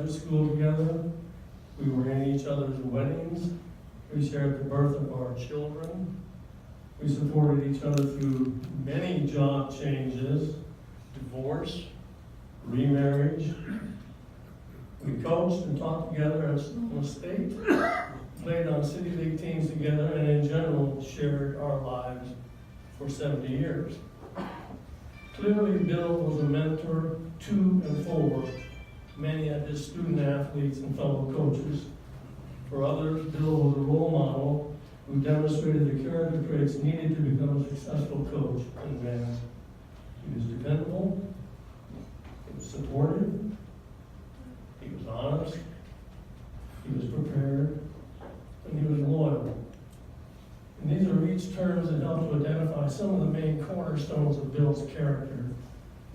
graduate school together. We were in each other's weddings. We shared the birth of our children. We supported each other through many job changes, divorce, remarriage. We coached and taught together at Sonoma State, played on city league teams together, and in general shared our lives for 70 years. Clearly, Bill was a mentor to and for many of his student athletes and fellow coaches. For others, Bill was a role model who demonstrated the character traits needed to become a successful coach and man. He was dependable, he was supportive, he was honest, he was prepared, and he was loyal. And these are each terms that help to identify some of the main cornerstones of Bill's character.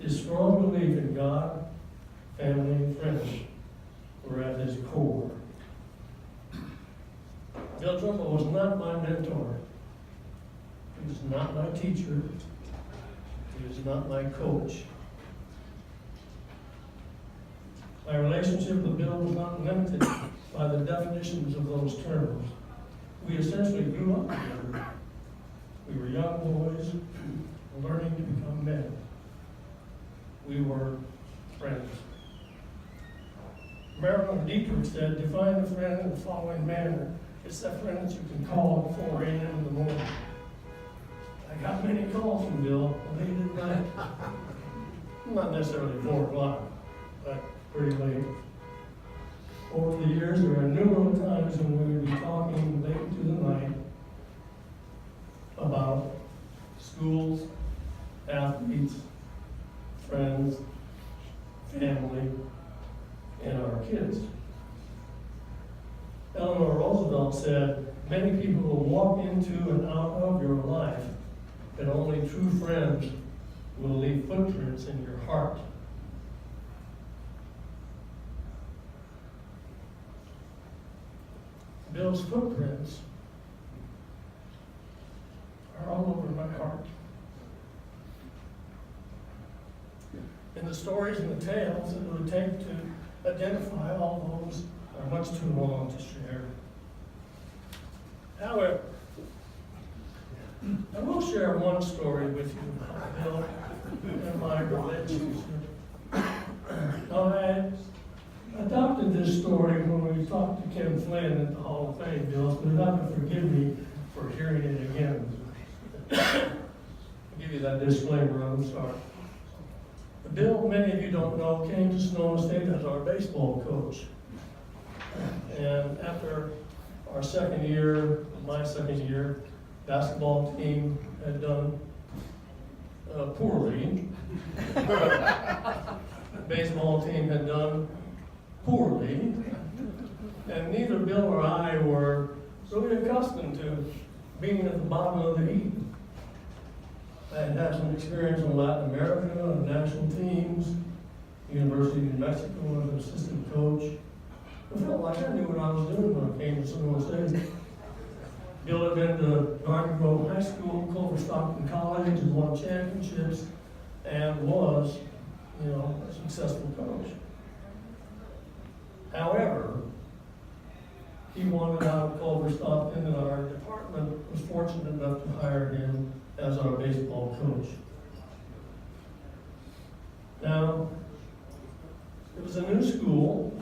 His strong belief in God, family, and friends were at his core. Bill Trimble was not my mentor. He was not my teacher. He was not my coach. My relationship with Bill was not limited by the definitions of those terms. We essentially grew up together. We were young boys learning to become men. We were friends. Marilyn Dietrich said, define a friend in the following manner. It's that friend that you can call at 4 a.m. in the morning. I got many calls from Bill late at night. Not necessarily 4 o'clock, but pretty late. Over the years, there are numerous times when we would be talking late into the night about schools, athletes, friends, family, and our kids. Eleanor Roosevelt said, many people will walk into and out of your life, but only true friends will leave footprints in your heart. Bill's footprints are all over my heart. And the stories and the tales that it would take to identify all those are much too long to share. However, I will share one story with you about Bill and my relationship. Now, I adopted this story when we talked to Ken Flynn at the Hall of Fame, Bill, so you'll have to forgive me for hearing it again. I'll give you that disclaimer on the start. Bill, many of you don't know, came to Sonoma State as our baseball coach. And after our second year, my second year, basketball team had done poorly. Baseball team had done poorly. And neither Bill or I were really accustomed to being at the bottom of the heap. I had had some experience in Latin America, on national teams, University of New Mexico as an assistant coach. I felt like I knew what I was doing when I came to Sonoma State. Bill had been to Garden Grove High School, Culver Stockton College, and won championships, and was, a successful coach. However, he wanted out of Culver Stockton, and our department was fortunate enough to hire him as our baseball coach. Now, it was a new school.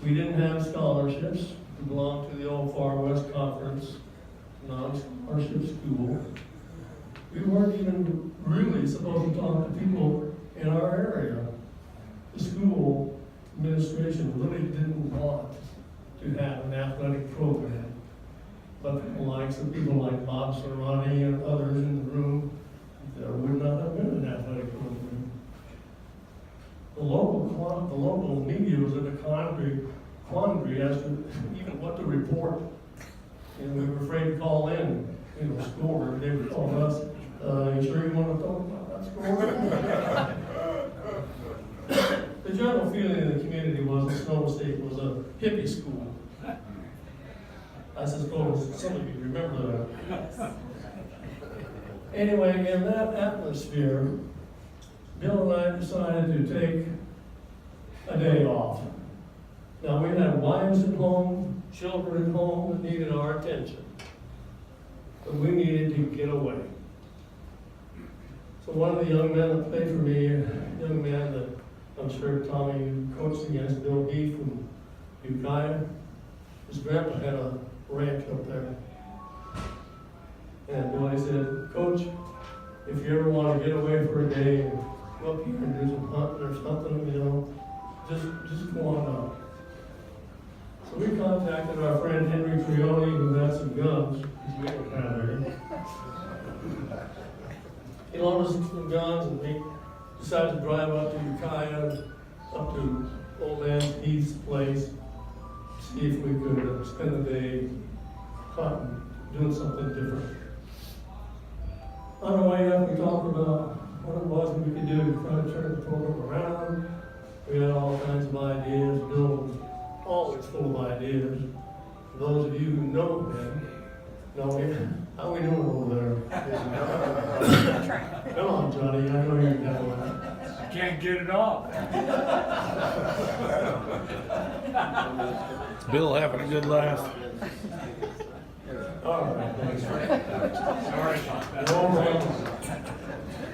We didn't have scholarships. We belonged to the old Far West Conference, non-scholarship school. We weren't even really supposed to talk to people in our area. The school administration really didn't want to have an athletic program. But the likes of people like Bob Serrani and others in the room, there would not have been an athletic program. The local media was in a quandary as to even what to report. And we were afraid to call in, score. They would call us, you sure you want to talk about that score? The general feeling in the community was that Sonoma State was a hippie school. I suppose some of you remember that. Anyway, in that atmosphere, Bill and I decided to take wives at home, children at home that needed our attention. But we needed to get away. So one of the young men that played for me, a young man that I'm sure Tommy you coached against, Bill Heath from Ukiah, his grandpa had a ranch up there. And Billy said, Coach, if you ever want to get away for a day and go up here and do some hunting or something, you know, just go on up. So we contacted our friend Henry Trioni, who had some guns. We didn't have any. He loaned us some guns, and we decided to drive up to Ukiah, up to Old Man Heath's place, see if we could spend the day hunting, doing something different. On the way up, we talked about what it was we could do to try to turn the program around. We had all kinds of ideas. Bill was always full of ideas. For those of you who know him, know him. How are we doing over there? Come on, Johnny, I know you're down. I can't get it off. Bill having a good laugh. All right, thanks. Sorry about that.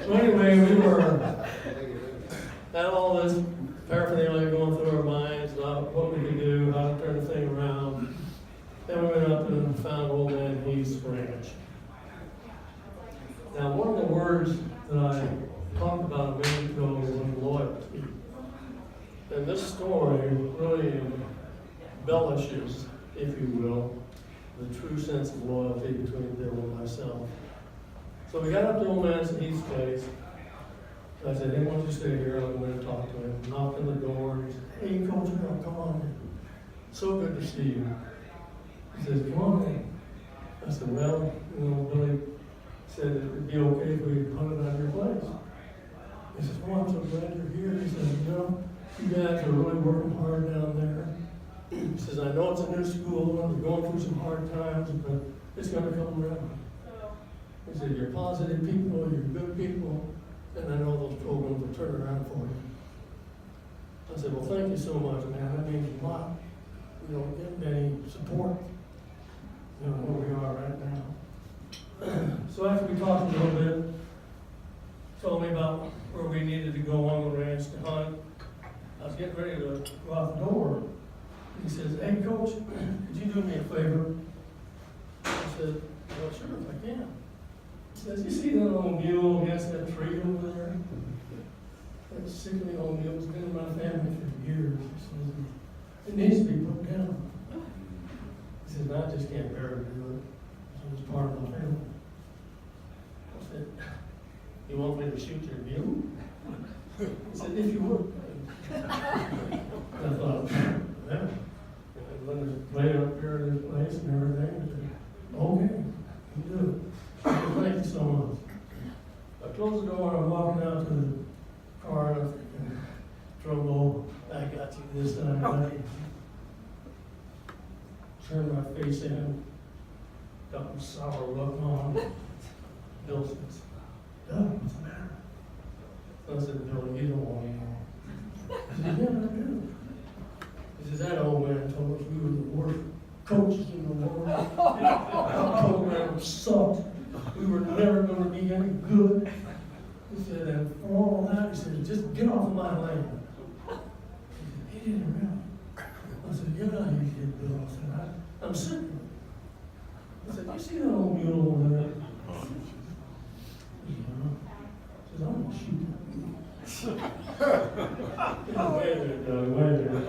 So anyway, we had all this paraphernalia going through our minds about what we could do, how to turn the thing around. Then we went up and found Old Man Heath's ranch. Now, one of the words that I talked about a minute ago was loyalty. And this story really embellishes, if you will, the true sense of loyalty between Bill and myself. So we got up to Old Man Heath's place. I said, hey, why don't you stay here? I'm going to talk to him. Knocked on the door. He said, hey, Coach, come on in. So good to see you. He says, come on in. I said, well, you know, Billy said it would be okay if we hunted on your place. He says, well, I'm so glad you're here. He says, you know, you guys are really working hard down there. He says, I know it's a new school and we're going through some hard times, but it's going to come around. He said, you're positive people, you're good people, and I know those programs will turn around for you. I said, well, thank you so much, man. That means a lot. We don't get any support, you know, where we are right now. So after we talked a little bit, told me about where we needed to go on the ranch to hunt. I was getting ready to go out the door. He says, hey, Coach, could you do me a favor? I said, well, sure, if I can. He says, you see that old mule against that tree over there? That sickly old mule has been in my family for years. He says, it needs to be put down. He says, I just can't bear to do it. So it's part of my family. I said, you want me to shoot your mule? He said, if you would. I thought, yeah. And when it's laid up here in this place and everything, I said, okay, you do it. Thank you so much. I closed the door and I'm walking out to the car and I'm thinking, Trumbo, I got you this time, buddy. Turned my face in, got my sour look on. Bill says, Doug, what's the matter? I said, Bill, you don't want any more. He said, yeah, I do. He says, that old man told us we were the worst coaches in the world. Our program sucked. We were never going to be any good. He said, and for all that, he said, just get off of my land. He didn't really. I said, yeah, you did, Bill. I said, I'm sick of it. I said, you see that old mule over there? He says, I'm going to shoot that mule. Wait a minute, Doug, wait a minute.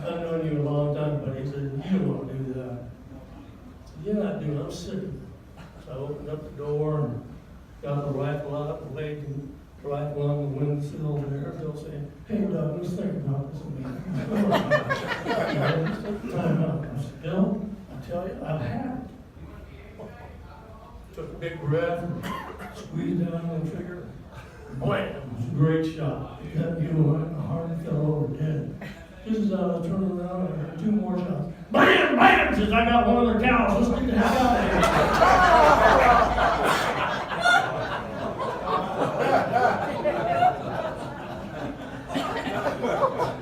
I've known you a long time, but he said, you don't want to do that. I said, yeah, I do. I'm sick of it. So I opened up the door and got the rifle out and laid the rifle on the windowsill there. Bill saying, hey, Doug, let's think about this a minute. Let's take the time out. I said, Bill, I tell you, I've had it. Took a big breath, squeezed down on the trigger. Blam! It was a great shot. That mule right in the heart and fell over dead. Just as I was turning around, I heard two more shots. Bam! Bam! Says, I got one of their cows. Let's get the heck out of here.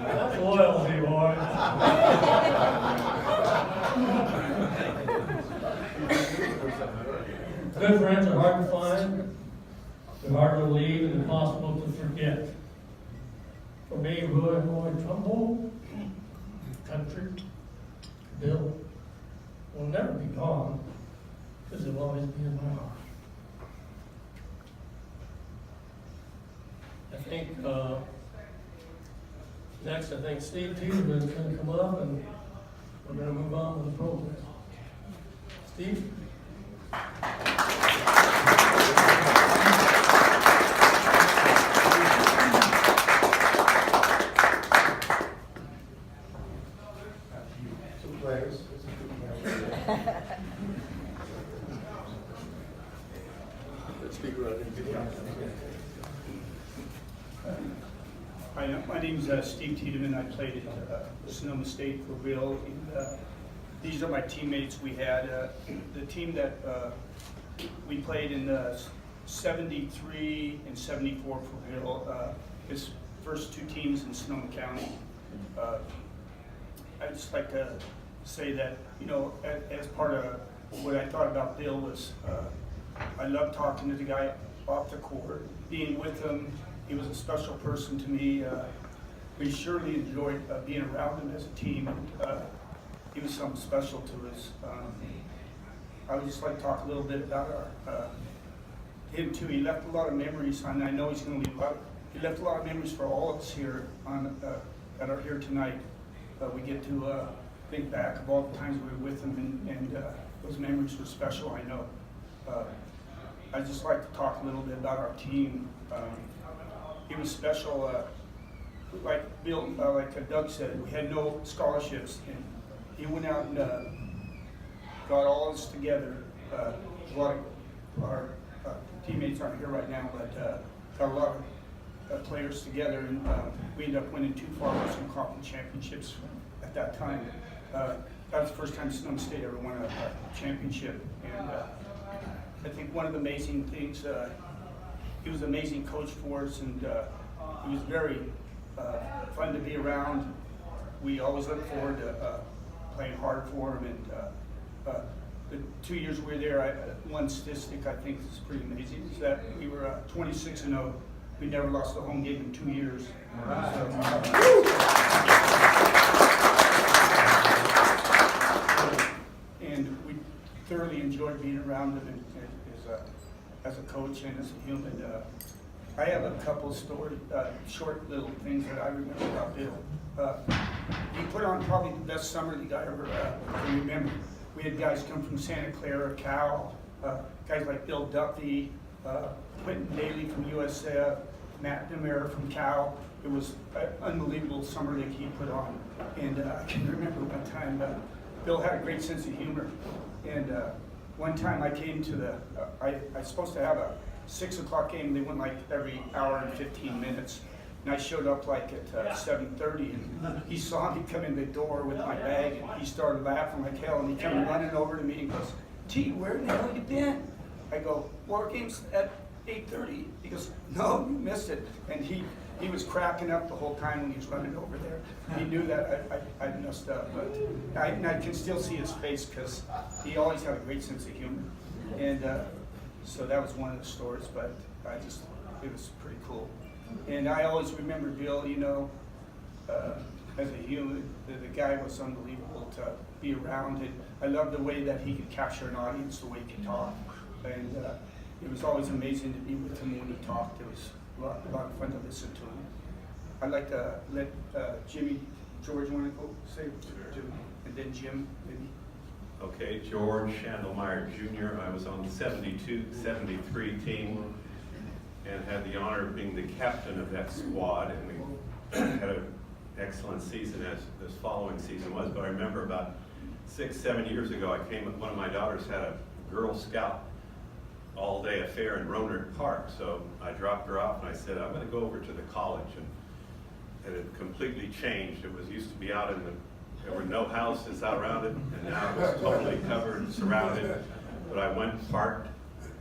That's loyalty, boy. Good friends are hard to find, they're hard to leave, and impossible to forget. For me, Roy Trumbull, country, Bill, will never be gone, because they'll always be in my heart. I think, next, I think Steve Peterman is going to come up, and we're going to move on with the program. Steve? Two players. Hi, my name's Steve Tiedemann. I played at Sonoma State for Bill. And, these are my teammates. We had the team that we played in 73 and 74 for Bill. His first two teams in Sonoma County. I'd just like to say that, you know, as part of what I thought about Bill was, I loved talking to the guy off the court, being with him. He was a special person to me. We surely enjoyed being around him as a team, and he was something special to us. I would just like to talk a little bit about him too. He left a lot of memories, and I know he's going to leave a lot. He left a lot of memories for all of us here that are here tonight. We get to think back of all the times we were with him, and those memories were special, I know. I'd just like to talk a little bit about our team. He was special, like Bill, like Doug said, we had no scholarships, and he went out and got all of us together. A lot of our teammates aren't here right now, but got a lot of players together, and we ended up winning 2 Far Western Conference championships at that time. That was the first time Sonoma State ever won a championship, and I think one of the amazing things, he was an amazing coach for us, and he was very fun to be around. We always look forward to playing hard for him, and the 2 years we were there, one statistic I think is pretty amazing, is that we were 26-0. We never lost a home game in 2 years. And we thoroughly enjoyed being around him as a coach and as a human. I have a couple of short little things that I remember about Bill. He put on probably the best summer league I ever can remember. We had guys come from Santa Clara, Cal, guys like Bill Duffy, Quentin Daly from USF, Matt Demare from Cal. It was an unbelievable summer league he put on. And I can remember one time, Bill had a great sense of humor. And one time I came to I was supposed to have a 6 o'clock game. They went like every hour and 15 minutes. And I showed up like at 7:30, and he saw me come in the door with my bag, and he started laughing like hell, and he came running over to me and goes, "T, where the hell you been?" I go, "Well, our game's at 8:30. He goes, "No, you missed it." And he was cracking up the whole time when he was running over there. He knew that I messed up, but I can still see his face because he always had a great sense of humor. And so that was one of the stories, but it was pretty cool. And I always remember Bill, you know, as a human, the guy was unbelievable to be around. And I loved the way that he could capture an audience, the way he could talk. And it was always amazing to be with him when he talked. It was a lot of fun to listen to him. I'd like to let George want to go say it to him, and then Jim, maybe. Okay, George Shandelmeyer Jr. I was on the 72-73 team and had the honor of being the captain of that squad, and we had an excellent season as this following season was. But I remember about 6-7 years ago, one of my daughters had a Girl Scout all-day affair in Rohnert Park, so I dropped her off and I said, I'm going to go over to the college, and it had completely changed. It was used to be out there were no houses out around it, and now it was totally covered and surrounded. But I went, parked,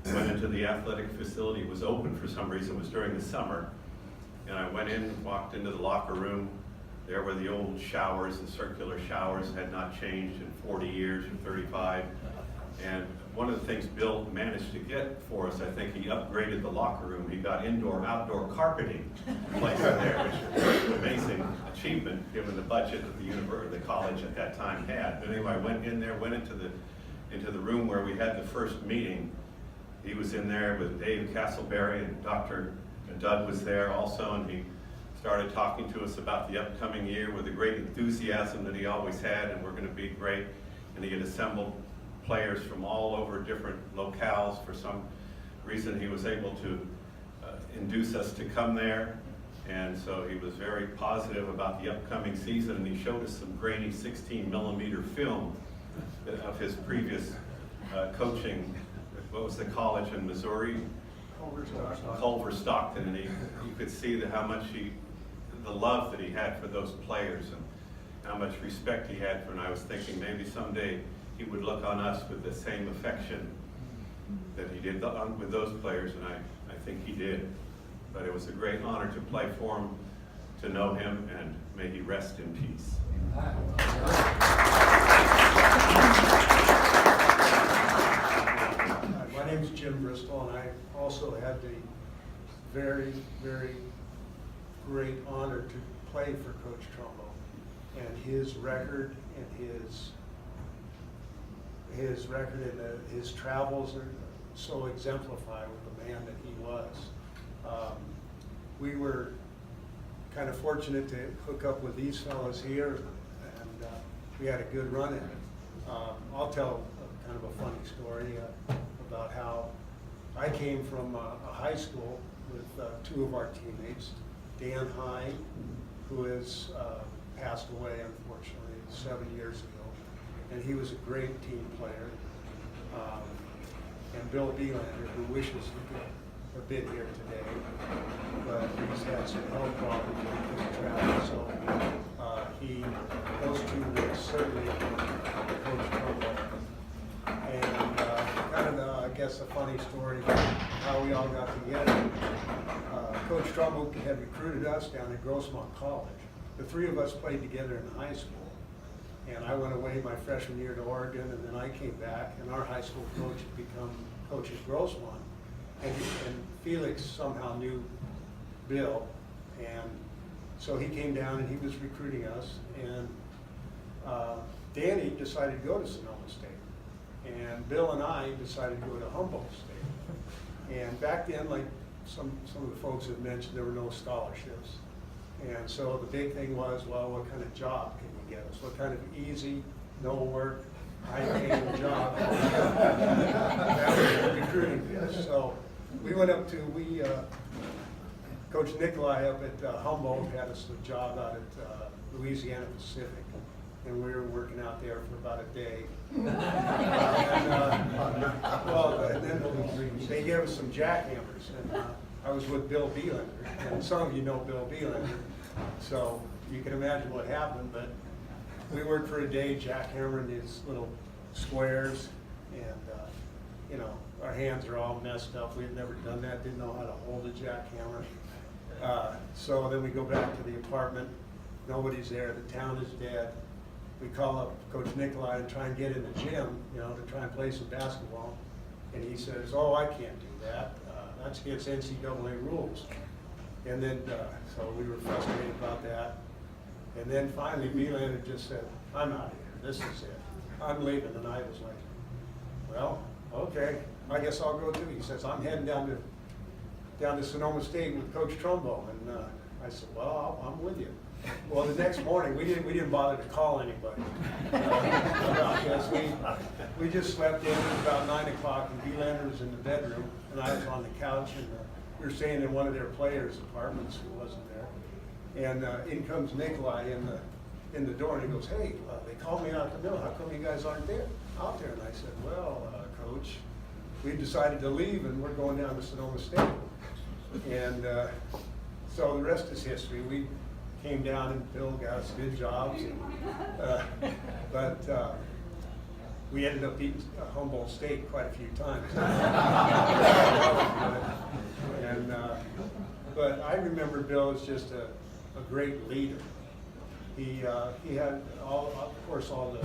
went into the athletic facility. It was open for some reason. It was during the summer. And I went in, walked into the locker room. There were the old showers, the circular showers had not changed in 40 years or 35. And one of the things Bill managed to get for us, I think he upgraded the locker room. He got indoor-outdoor carpeting placed there, which was an amazing achievement given the budget that the college at that time had. But anyway, I went into the room where we had the first meeting. He was in there with Dave Castleberry, and Dr. Doug was there also, and he started talking to us about the upcoming year with the great enthusiasm that he always had, and we're going to be great. And he had assembled players from all over different locales. For some reason, he was able to induce us to come there. And so he was very positive about the upcoming season, and he showed us some grainy 16mm film of his previous coaching. What was the college in Missouri? Culver Stockton. And you could see how much the love that he had for those players and how much respect he had for. And I was thinking maybe someday he would look on us with the same affection that he did with those players, and I think he did. But it was a great honor to play for him, to know him, and may he rest in peace. My name is Jim Bristol, and I also had the very, very great honor to play for Coach Trumbo. And his record and his travels are so exemplify with the man that he was. We were kind of fortunate to hook up with these fellows here, and we had a good run at it. I'll tell kind of a funny story about how I came from a high school with two of our teammates, Dan High, who has passed away unfortunately 7 years ago, and he was a great team player, and Bill Beelander, who wishes he could have been here today, but he's had some health problems and he couldn't travel, so those two would certainly Coach Trumbo. And kind of, I guess, a funny story about how we all got together. Coach Trumbo had recruited us down at Grossmont College. The three of us played together in high school. And I went away my freshman year to Oregon, and then I came back, and our high school coach had become coach at Grossmont. And Felix somehow knew Bill, and so he came down and he was recruiting us. And Danny decided to go to Sonoma State. And Bill and I decided to go to Humboldt State. And back then, like some of the folks have mentioned, there were no scholarships. And so the big thing was, well, what kind of job can you get us? What kind of easy, no work, high-paying job? That was the recruiting pitch. So we went up to, Coach Nikolai up at Humboldt had us a job out at Louisiana Pacific. And we were working out there for about a day. And then they gave us some jackhammers, and I was with Bill Beelander, and some of you know Bill Beelander, so you can imagine what happened. But we worked for a day jackhammering these little squares, and our hands are all messed up. We had never done that, didn't know how to hold a jackhammer. So then we go back to the apartment. Nobody's there. The town is dead. We call up Coach Nikolai and try and get in the gym, to try and play some basketball. And he says, "Oh, I can't do that. That's against NCAA rules." And then, so we were frustrated about that. And then finally, Beelander just said, "I'm out of here. This is it. I'm leaving." And I was like, "Well, okay, I guess I'll go too." He says, "I'm heading down to Sonoma State with Coach Trumbo." And I said, "Well, I'm with you." Well, the next morning, we didn't bother to call anybody about this. We just slept in. It was about 9 o'clock, and Beelander was in the bedroom, and I was on the couch, and we were staying in one of their players' apartments who wasn't there. And in comes Nikolai in the door, and he goes, "Hey, they called me out the middle. How come you guys aren't out there?" And I said, "Well, Coach, we decided to leave, and we're going down to Sonoma State." And so the rest is history. We came down, and Bill got us good jobs, but we ended up beating Humboldt State quite a few times. But I remember Bill as just a great leader. He had all the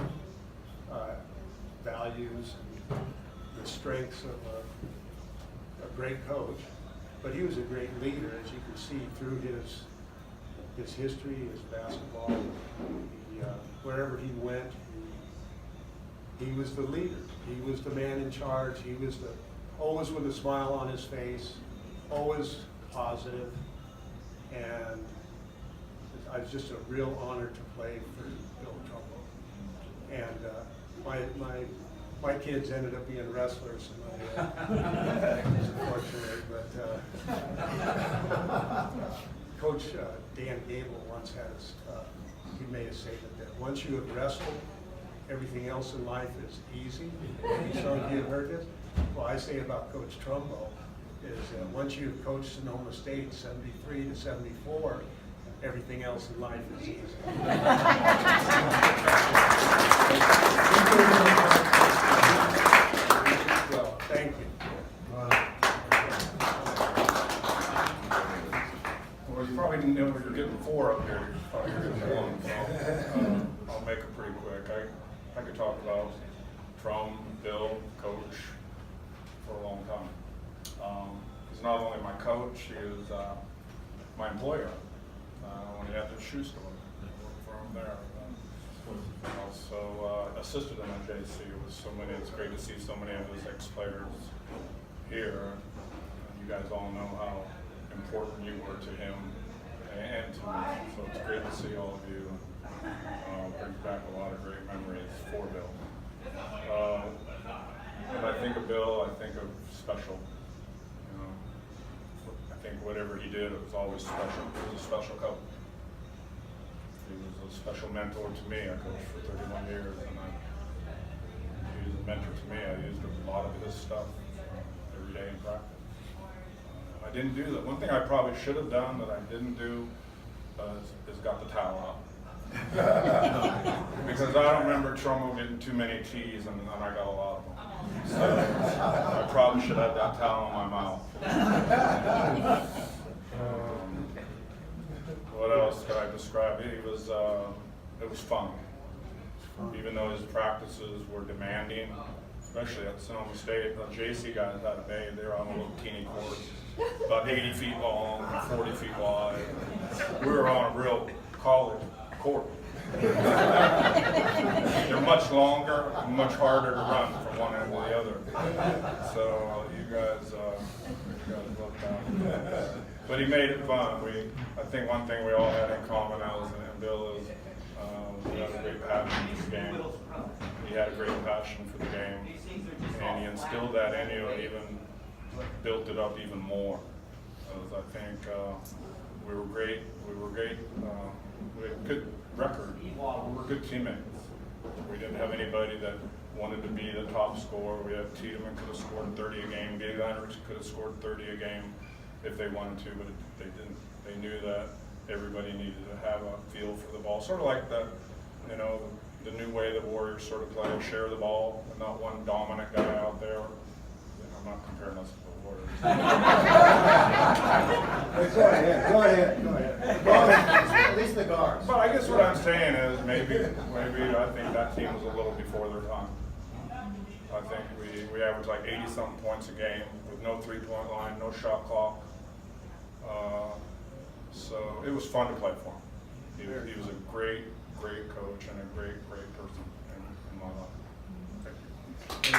values and the strengths of a great coach, but he was a great leader, as you can see through his history, his basketball. Wherever he went, he was the leader. He was the man in charge. He was always with a smile on his face, always positive, and it was just a real honor to play for Bill Trumbo. And my kids ended up being wrestlers, and it's unfortunate, but Coach Dan Gable once had he made a statement that once you have wrestled, everything else in life is easy. Some of you have heard this. Well, I say about Coach Trumbo is once you've coached Sonoma State 73 to 74, everything else in life is easy. Well, thank you. Well, you probably didn't know we were getting 4 up here. You thought you were getting 1. So I'll make it pretty quick. I could talk about Trum, Bill, Coach for a long time. He's not only my coach, he was my employer when he had the shoe store. I worked for him there. Also assisted him at JC. It's great to see so many of his ex-players here. You guys all know how important you were to him and to me. So it's great to see all of you. Brings back a lot of great memories for Bill. When I think of Bill, I think of special. I think whatever he did, it was always special. He was a special coach. He was a special mentor to me. I coached for 31 years, and he was a mentor to me. I used a lot of his stuff every day in practice. I didn't do that. One thing I probably should have done that I didn't do is got the towel out. Because I don't remember Trumbo getting too many teas, and I got a lot of them. So I probably should have that towel in my mouth. What else could I describe? It was fun. Even though his practices were demanding, especially at Sonoma State, the JC guys had a bay. They were on a little teeny court, about 80 feet long, 40 feet wide. We were on a real college court. They're much longer, much harder to run from one end to the other. So you guys looked out. But he made it fun. I think one thing we all had in common, Alice and Bill, is we had a great passion for the game. He had a great passion for the game, and he instilled that in you and even built it up even more. I think we were great. We had a good record. We were good teammates. We didn't have anybody that wanted to be the top scorer. We had Tiedemann could have scored 30 a game. Gabe Heinrichs could have scored 30 a game if they wanted to, but they didn't. They knew that everybody needed to have a feel for the ball. Sort of like the new way the Warriors sort of play, share the ball, and not one dominant guy out there. I'm not comparing us to the Warriors. Go ahead. At least the guards. But I guess what I'm saying is maybe I think that team was a little before their time. I think we averaged like 80-something points a game with no three-point line, no shot clock. So it was fun to play for him. He was a great coach and a great person in my life. Thank you.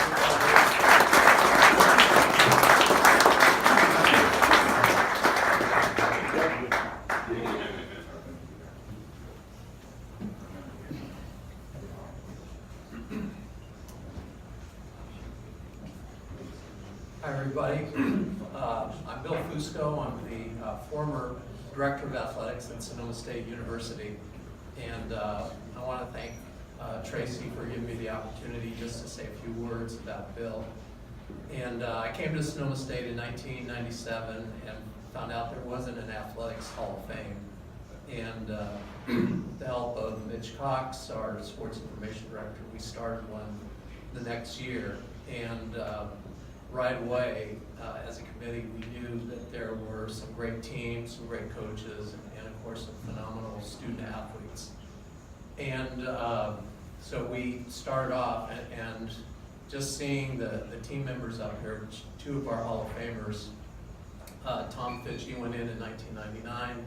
Hi, everybody. I'm Bill Fusco. I'm the former Director of Athletics at Sonoma State University. And I want to thank Tracy for giving me the opportunity just to say a few words about Bill. And I came to Sonoma State in 1997 and found out there wasn't an Athletics Hall of Fame. And with the help of Mitch Cox, our Sports Information Director, we started one the next year. And right away, as a committee, we knew that there were some great teams, some great coaches, and of course some phenomenal student athletes. And so we started off, and just seeing the team members up here, two of our Hall of Famers, Tom Fitchie went in 1999,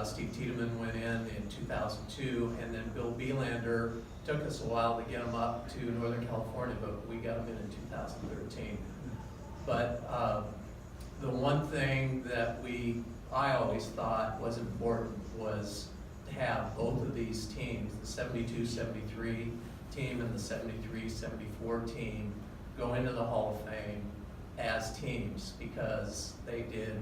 Steve Tiedemann went in 2002, and then Bill Bielander, took us a while to get him up to Northern California, but we got him in 2013. But the one thing that I always thought was important was to have both of these teams, the 72-73 team and the 73-74 team, go into the Hall of Fame as teams because they did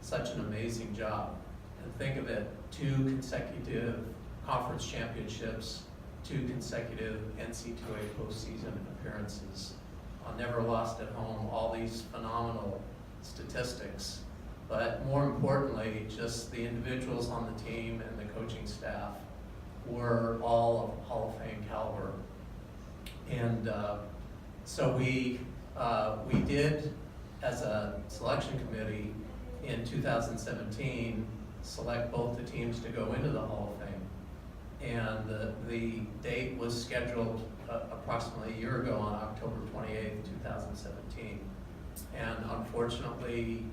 such an amazing job. And think of it, 2 consecutive conference championships, 2 consecutive NC2A postseason appearances, never lost at home, all these phenomenal statistics. But more importantly, just the individuals on the team and the coaching staff were all of Hall of Fame caliber. And so we did, as a selection committee in 2017, select both the teams to go into the Hall of Fame. And the date was scheduled approximately a year ago on October 28th, 2017. And unfortunately,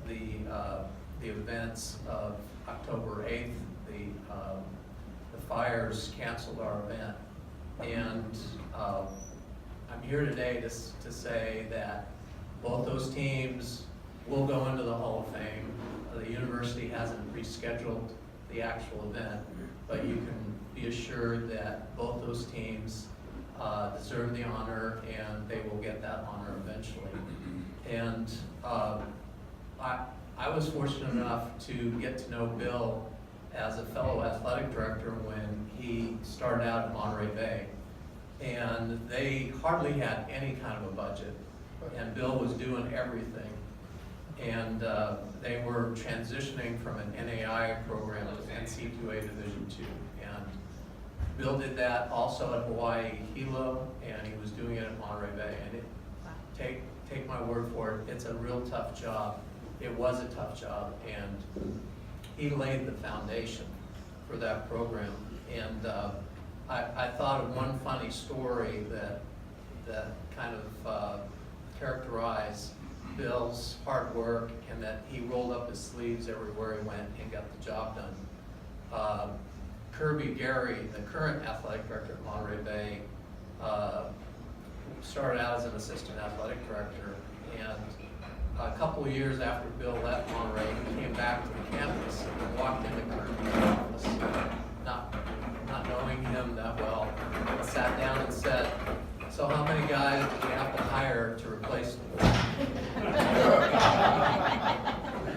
the events of October 8th, the fires canceled our event. And I'm here today to say that both those teams will go into the Hall of Fame. The university hasn't rescheduled the actual event, but you can be assured that both those teams deserve the honor, and they will get that honor eventually. And I was fortunate enough to get to know Bill as a fellow athletic director when he started out in Monterey Bay. And they hardly had any kind of a budget, and Bill was doing everything. And they were transitioning from an NAI program to NC2A Division II. And Bill did that also at Hawaii Hilo, and he was doing it at Monterey Bay. And take my word for it, it's a real tough job. It was a tough job, and he laid the foundation for that program. And I thought of one funny story that kind of characterized Bill's hard work, and that he rolled up his sleeves everywhere he went and got the job done. Kirby Gary, the current athletic director at Monterey Bay, started out as an assistant athletic director, and a couple of years after Bill left Monterey, he came back to the campus and walked into Kirby's office, not knowing him that well, and sat down and said, "So how many guys do we have to hire to replace me?"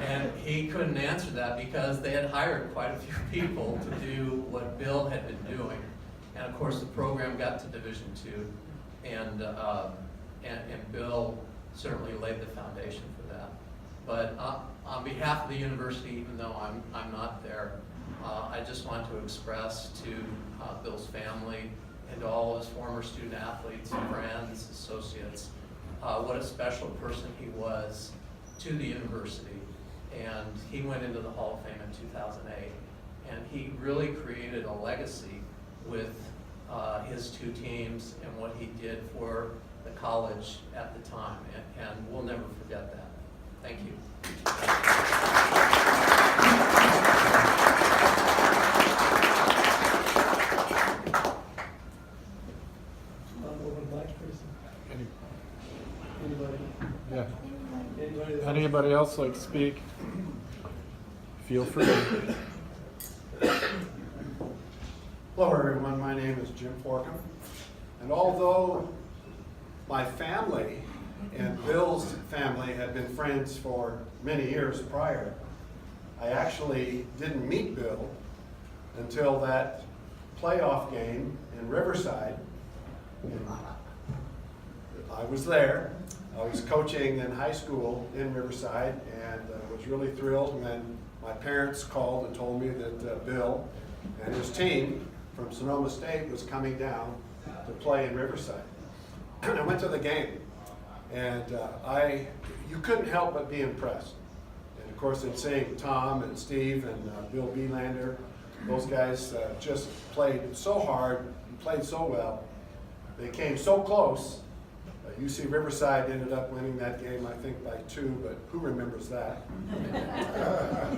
And he couldn't answer that because they had hired quite a few people to do what Bill had been doing. And of course, the program got to Division II, and Bill certainly laid the foundation for that. But on behalf of the university, even though I'm not there, I just want to express to Bill's family and to all his former student athletes, friends, associates, what a special person he was to the university. And he went into the Hall of Fame in 2008, and he really created a legacy with his 2 teams and what he did for the college at the time, and we'll never forget that. Thank you. Yeah. Anybody else like to speak? Feel free. Hello everyone, my name is Jim Forkham, and although my family and Bill's family had been friends for many years prior, I actually didn't meet Bill until that playoff game in Riverside. And I was there. I was coaching in high school in Riverside, and was really thrilled when my parents called and told me that Bill and his team from Sonoma State was coming down to play in Riverside. And I went to the game, and you couldn't help but be impressed. And of course, in seeing Tom and Steve and Bill Bielander, those guys just played so hard, played so well. They came so close UC Riverside ended up winning that game, I think by 2, but who remembers that?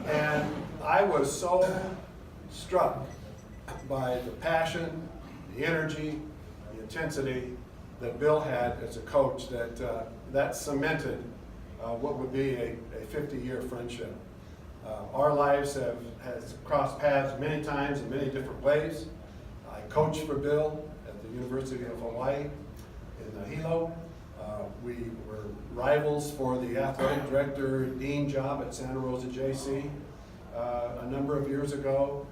And I was so struck by the passion, the energy, the intensity that Bill had as a coach that cemented what would be a 50-year friendship. Our lives has crossed paths many times in many different ways. I coached for Bill at the University of Hawaii in Hilo. We were rivals for the athletic director dean job at Santa Rosa JC a number of years ago.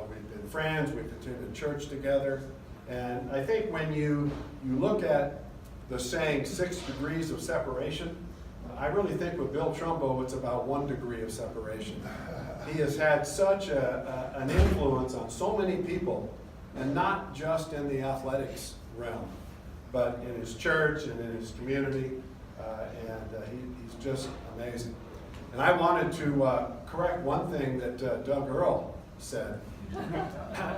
We've been friends, we've attended church together, and I think when you look at the saying 6 degrees of separation, I really think with Bill Trumbo it's about 1 degree of separation. He has had such an influence on so many people, and not just in the athletics realm, but in his church and in his community, he's just amazing. And I wanted to correct one thing that Doug Earl said,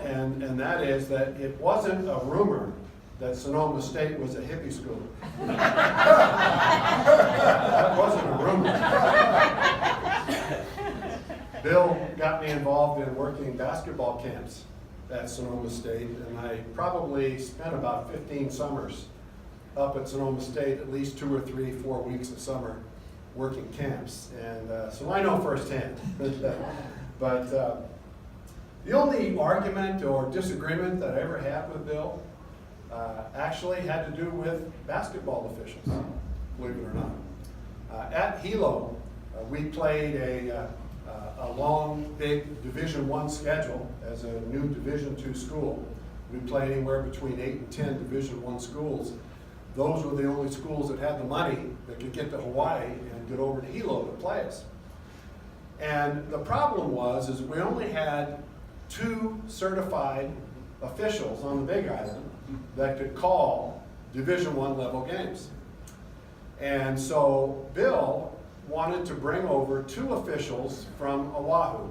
and that is that it wasn't a rumor that Sonoma State was a hippie school. That wasn't a rumor. Bill got me involved in working basketball camps at Sonoma State, and I probably spent about 15 summers up at Sonoma State, at least 2 or 3, 4 weeks of summer working camps, and so I know firsthand. But the only argument or disagreement that I ever had with Bill actually had to do with basketball officials, believe it or not. At Hilo, we played a long, big Division I schedule as a new Division II school. We played anywhere between 8 and 10 Division I schools. Those were the only schools that had the money that could get to Hawaii and get over to Hilo to play us. And the problem is we only had 2 certified officials on the Big Island that could call Division I level games. And so Bill wanted to bring over 2 officials from Oahu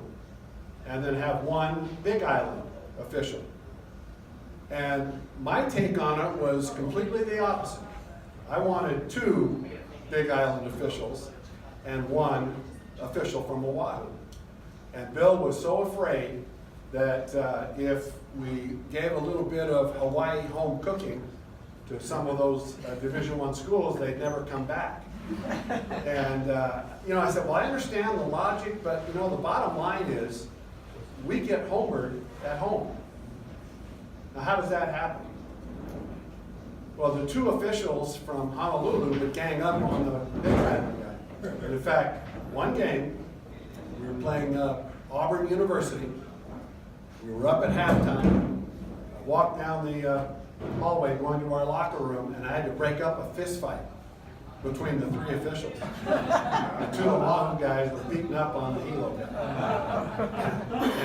and then have 1 Big Island official. And my take on it was completely the opposite. I wanted 2 Big Island officials and 1 official from Oahu. And Bill was so afraid that if we gave a little bit of Hawaii home cooking to some of those Division I schools, they'd never come back. And I said, well, I understand the logic, but the bottom line is we get homered at home. Now, how does that happen? Well, the 2 officials from Honolulu would gang up on the Big Island guy. And in fact, one game, we were playing Auburn University. We were up at halftime. I walked down the hallway going to our locker room, and I had to break up a fist fight between the 3 officials. The 2 Oahu guys were beating up on the Hilo guy.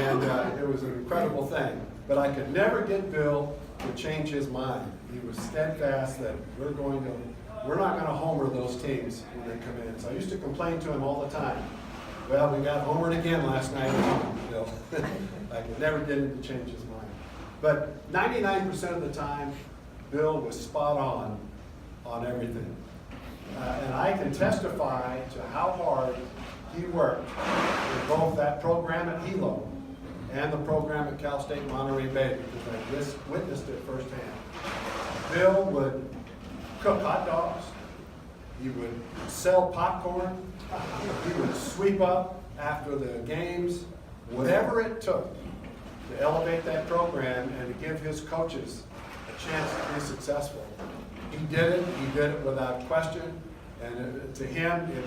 And it was an incredible thing. But I could never get Bill to change his mind. He was steadfast that we're not going to homer those teams when they come in. So I used to complain to him all the time. Well, we got homered again last night at home, Bill. I could never get him to change his mind. But 99% of the time, Bill was spot on everything. And I can testify to how hard he worked in both that program at Hilo and the program at Cal State Monterey Bay, because I just witnessed it firsthand. Bill would cook hot dogs, he would sell popcorn, he would sweep up after the games, whatever it took to elevate that program and to give his coaches a chance to be successful. He did it without question, and to him it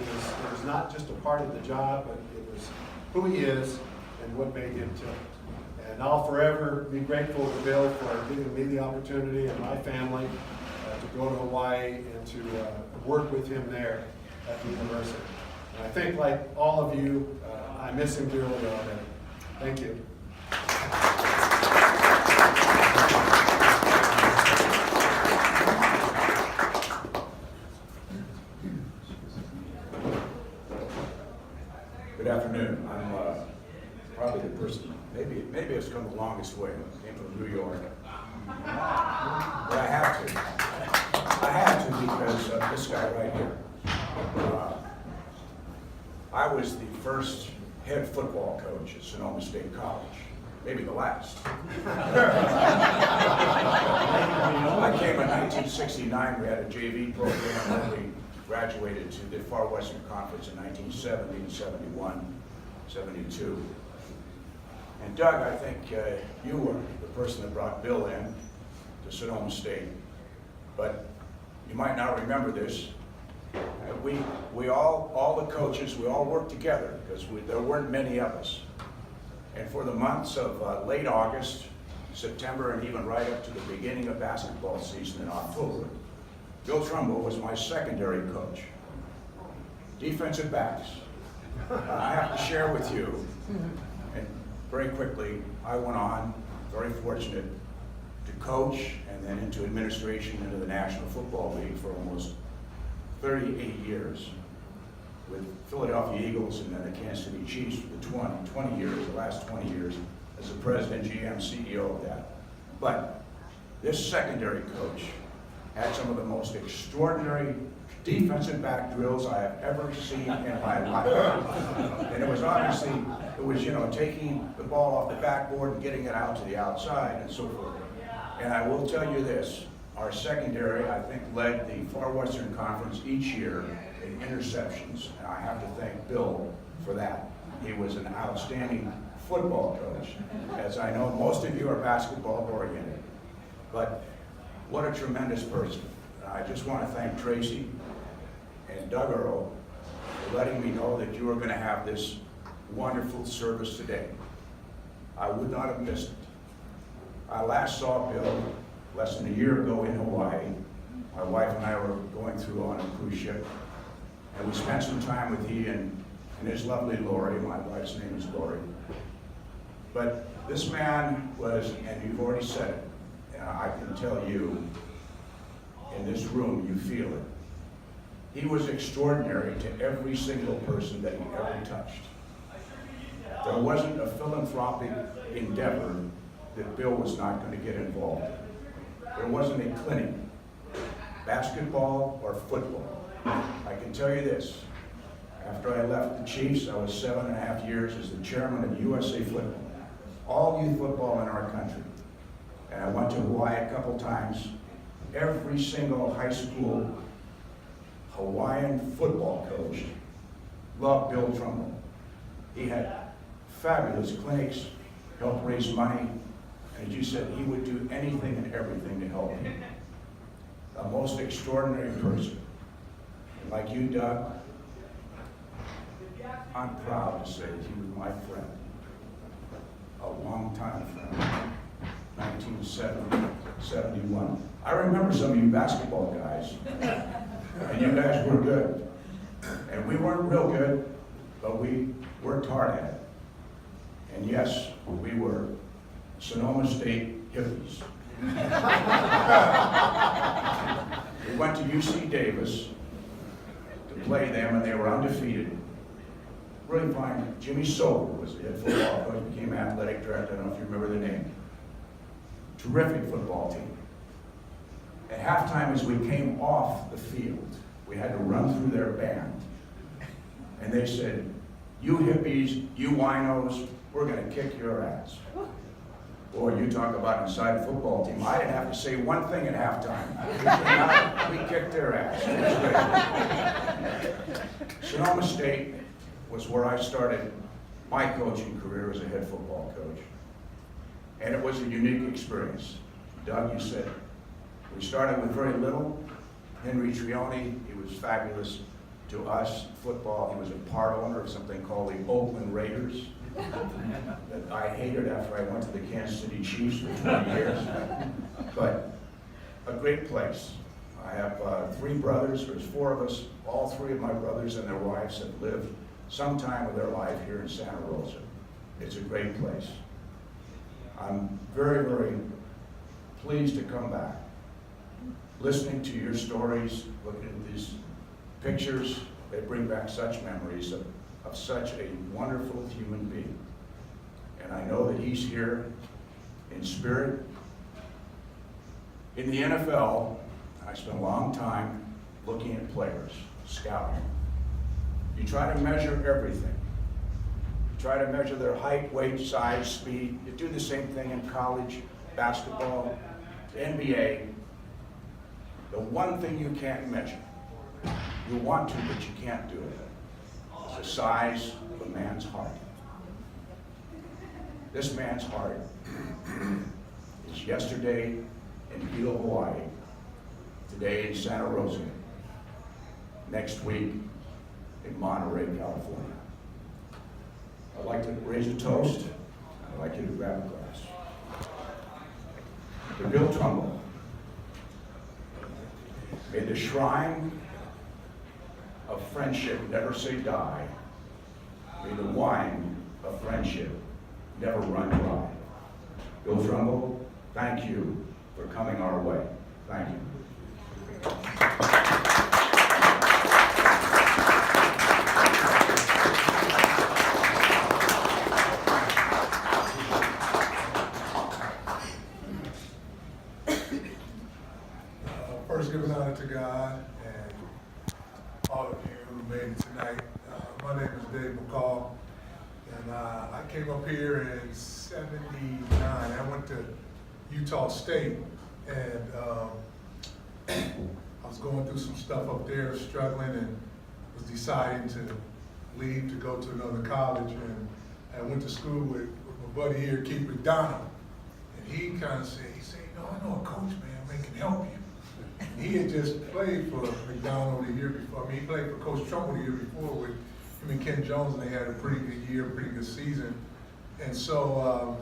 was not just a part of the job, but it was who he is and what made him tick. And I'll forever be grateful to Bill for giving me the opportunity and my family to go to Hawaii and to work with him there at the university. And I think, like all of you, I miss him dearly already. Thank you. Good afternoon. I'm probably the person, maybe it's come the longest way. I came from New York. But I have to because was this guy right here. I was the first head football coach at Sonoma State College, maybe the last. I came in 1969, we had a JV program, and then we graduated to the Far Western Conference in 1970 and 71, 72. And Doug, I think you were the person that brought Bill in to Sonoma State, but you might not remember this. We all the coaches, we all worked together because there weren't many of us. And for the months of late August, September, and even right up to the beginning of basketball season in October, Bill Trumbull was my secondary coach. Defensive backs. And I have to share with you, and very quickly, I went on, very fortunate, to coach and then into administration into the National Football League for almost 38 years with Philadelphia Eagles and then the Kansas City Chiefs for the 20 years, the last 20 years as the president, GM, CEO of that. But this secondary coach had some of the most extraordinary defensive back drills I have ever seen in my life. And it was obviously, taking the ball off the backboard and getting it out to the outside and so forth. And I will tell you this, our secondary, I think, led the Far Western Conference each year in interceptions. And I have to thank Bill for that. He was an outstanding football coach. As I know, most of you are basketball oriented. But what a tremendous person. I just want to thank Tracy and Doug Earl for letting me know that you are going to have this wonderful service today. I would not have missed it. I last saw Bill less than a year ago in Hawaii. My wife and I were going through on a cruise ship, and we spent some time with he and his lovely Lori. My wife's name is Lori. But this man was, and you've already said it, and I can tell you, in this room, you feel it. He was extraordinary to every single person that he ever touched. There wasn't a philanthropic endeavor that Bill was not going to get involved in. There wasn't a clinic, basketball or football. I can tell you this, after I left the Chiefs, I was 7.5 years as the chairman of USA Football, all youth football in our country. And I went to Hawaii a couple times. Every single high school Hawaiian football coach loved Bill Trumbull. He had fabulous clinics, helped raise money, and as you said, he would do anything and everything to help him. A most extraordinary person. And like you, Doug, I'm proud to say that he was my friend. A long-time friend. 1970, 71. I remember some of you basketball guys, and you guys were good. And we weren't real good, but we worked hard at it. And yes, we were Sonoma State hippies. We went to UC Davis to play them, and they were undefeated. Really fine. Jimmy Sober was the head football coach, became athletic director. I don't know if you remember the name. Terrific football team. At halftime, as we came off the field, we had to run through their band. And they said, "You hippies, you winos, we're going to kick your ass." Boy, you talk about inside a football team. I didn't have to say one thing at halftime. We kicked their ass. It was great. Sonoma State was where I started my coaching career as a head football coach. And it was a unique experience. Doug, you said, we started with very little. Henry Trioni, he was fabulous to us. Football, he was a part owner of something called the Oakland Raiders that I hated after I went to the Kansas City Chiefs for 20 years. But a great place. I have 3 brothers, there's 4 of us. All 3 of my brothers and their wives have lived some time of their life here in Santa Rosa. It's a great place. I'm very, very pleased to come back. Listening to your stories, looking at these pictures, they bring back such memories of such a wonderful human being. And I know that he's here in spirit. In the NFL, I spent a long time looking at players, scouting. You try to measure everything. You try to measure their height, weight, size, speed. You do the same thing in college, basketball, NBA. The one thing you can't measure, you want to, but you can't do it, is the size of a man's heart. This man's heart is yesterday in Hilo, Hawaii, today in Santa Rosa, next week in Monterey, California. I'd like to raise a toast. I'd like you to grab a glass. To Bill Trumbull, may the shrine of friendship never say die. May the wine of friendship never run dry. Bill Trumbull, thank you for coming our way. Thank you. First, giving honor to God and all of you who made it tonight. My name is Dave McCall, and I came up here in '79. I went to Utah State, and I was going through some stuff up there, struggling, and was deciding to leave to go to another college. And I went to school with my buddy here, Keith McDonald, and he kind of said, you know, I know a coach, man, man can help you. He had just played for McDonald the year before. I mean, he played for Coach Trumbull the year before with him and Ken Jones, and they had a pretty good year, pretty good season. And so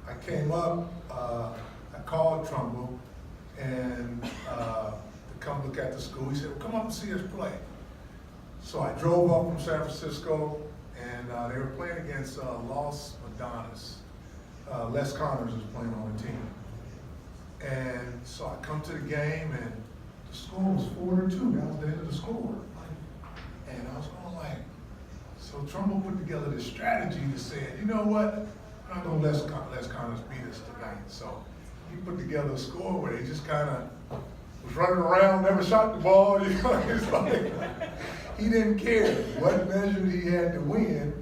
I came up, I called Trumbull, and to come look at the school. He said, well, come up and see us play. So I drove up from San Francisco, and they were playing against Los Madonnas. Les Connors was playing on the team. And so I come to the game, and the score was 4-2. That was the end of the score. And I was going like, so Trumbull put together this strategy that said, you know what? I'm not going to let Les Connors beat us tonight. So he put together a score where he just kind of was running around, never shot the ball. You know, it's like, he didn't care what measure he had to win.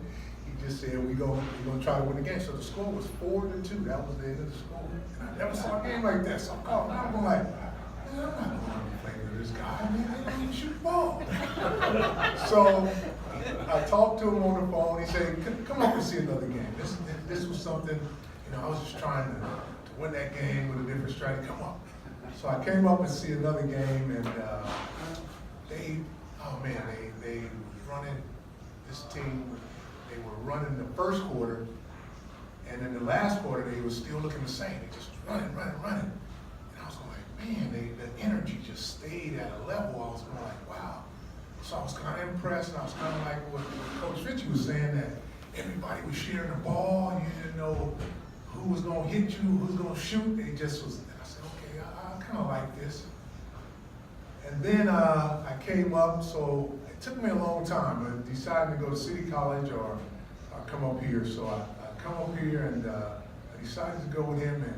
He just said, we're gonna try to win the game. So the score was 4-2. That was the end of the score. And I never saw a game like that. So I'm going like, man, I'm not going to play with this guy. Man, he don't even shoot the ball. So I talked to him on the phone. He said, come up and see another game. This was something, you know, I was just trying to win that game with a different strategy. Come on. So I came up and see another game, and they was running this team. They were running the first quarter, and in the last quarter they were still looking the same. They just running. And I was going like, man, the energy just stayed at a level. I was going like, wow. So I was kind of impressed, and I was kind of like what Coach Fitchie was saying, that everybody was sharing the ball. You didn't know who was going to hit you, who was going to shoot. It just was. And I said, okay, I kind of like this. And then I came up, so it took me a long time, but decided to go to City College or come up here. So I come up here, and I decided to go with him. And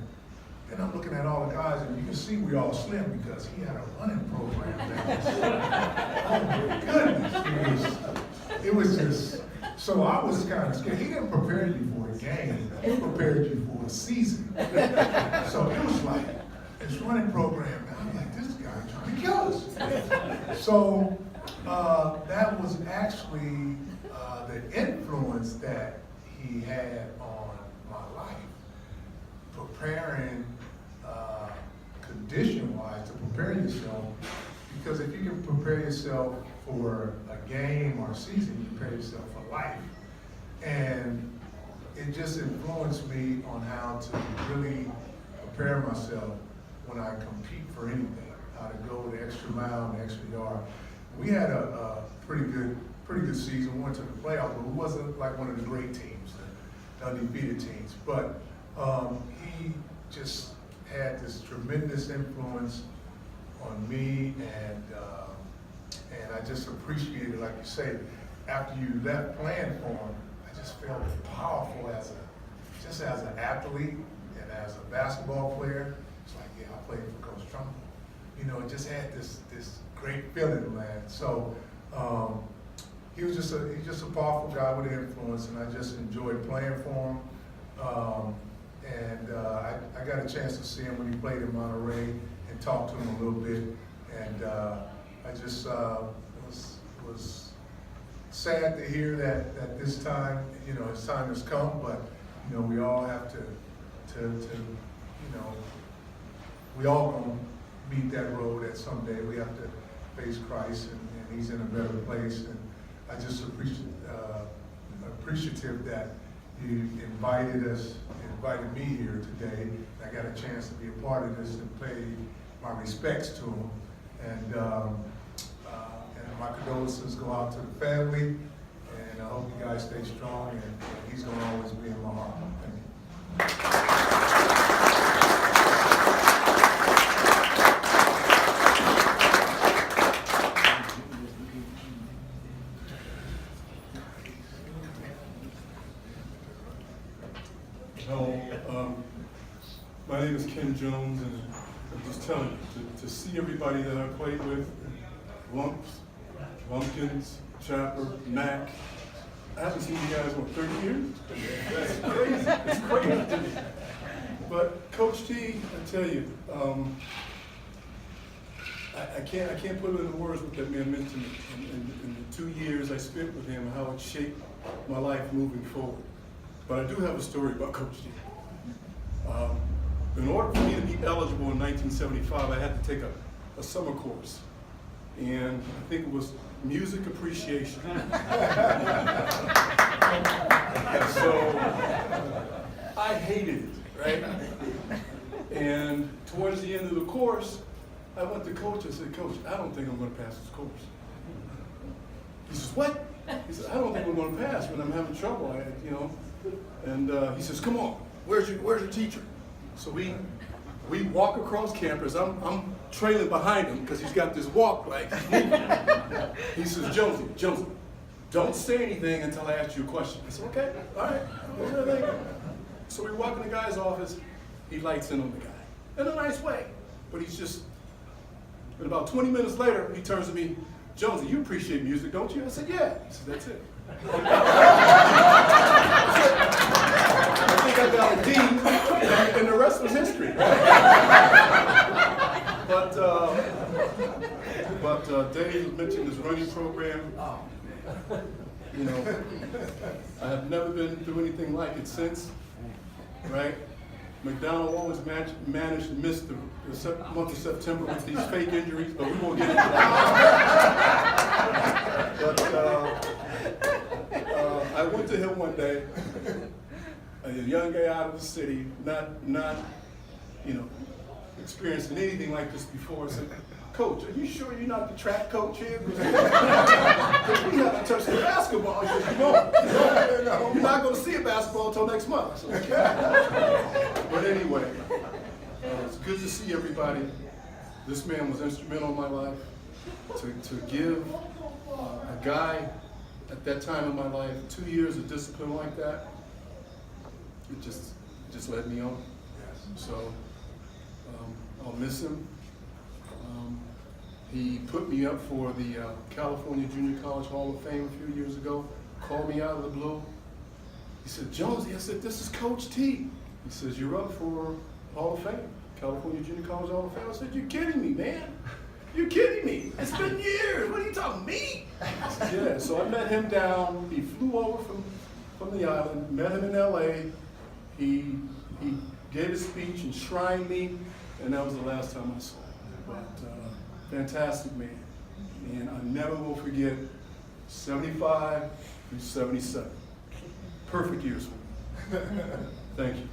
then I'm looking at all the guys, and you can see we all slim because he had a running program that was, oh my goodness, it was just, so I was kind of scared. He didn't prepare you for a game, he prepared you for a season. So it was like, this running program, and I'm like, this guy trying to kill us. So that was actually the influence that he had on my life, preparing condition-wise to prepare yourself, because if you can prepare yourself for a game or a season, you prepare yourself for life. And it just influenced me on how to really prepare myself when I compete for anything, how to go the extra mile and the extra yard. We had a pretty good season. We went to the playoffs, but it wasn't like one of the great teams, the undefeated teams. But he just had this tremendous influence on me, and I just appreciated, like you say, after you left playing for him, I just felt powerful as an athlete and as a basketball player. It's like, yeah, I played for Coach Trumbull. it just had this great feeling, man. So he's just a powerful guy with influence, and I just enjoyed playing for him. I got a chance to see him when he played in Monterey and talk to him a little bit, and I just was sad to hear that this time, his time has come, but we all have to we all gonna meet that road at some day. We have to face Christ, and he's in a better place. And I just appreciative that you invited me here today. I got a chance to be a part of this and pay my respects to him. And my condolences go out to the family. And I hope you guys stay strong. And he's gonna always be in my heart. Thank you. Hello, my name is Ken Jones, and I'm just telling you, to see everybody that I played with, Lumps, Lumpkins, Chapper, Mac, I haven't seen you guys in 30 years. That's crazy, it's crazy to me. But Coach T, I tell you, I can't put it into words what that man meant to me in the 2 years I spent with him and how it shaped my life moving forward. But I do have a story about Coach T. In order for me to be eligible in 1975, I had to take a summer course. And I think it was music appreciation. So I hated it, right? And towards the end of the course, I went to Coach and said, Coach, I don't think I'm going to pass this course. He says, what? He said, I don't think I'm going to pass, but I'm having trouble, And he says, come on, where's your teacher? So we walk across campus. I'm trailing behind him because he's got this walk like he says, Jonesy, don't say anything until I ask you a question. I said, okay, all right. So we walk in the guy's office. He lights in on the guy in a nice way, but he's just. And about 20 minutes later, he turns to me, Jonesy, you appreciate music, don't you? I said, yeah. He said, that's it. I think I got a D, and the rest was history. But Dave mentioned his running program. I have never been through anything like it since, right? McDonald always managed to miss the month of September with these fake injuries, but we won't get into that. But I went to him one day, a young guy out of the city, not experiencing anything like this before. I said, Coach, are you sure you're not the track coach here? Because we haven't touched the basketball. He said, no, you're not going to see a basketball until next month. So, okay. But anyway, it's good to see everybody. This man was instrumental in my life. To give a guy at that time in my life 2 years of discipline like that, it just led me on. So I'll miss him. He put me up for the California Junior College Hall of Fame a few years ago, called me out of the blue. He said, Jonesy, I said, this is Coach T. He says, you're up for Hall of Fame, California Junior College Hall of Fame. I said, you're kidding me, man. You're kidding me. It's been years. What are you talking, me? Yeah, so I met him down. He flew over from the island, met him in LA. He gave a speech, enshrined me, and that was the last time I saw him. But fantastic man. And I never will forget 75 through 77. Perfect years for me. Thank you.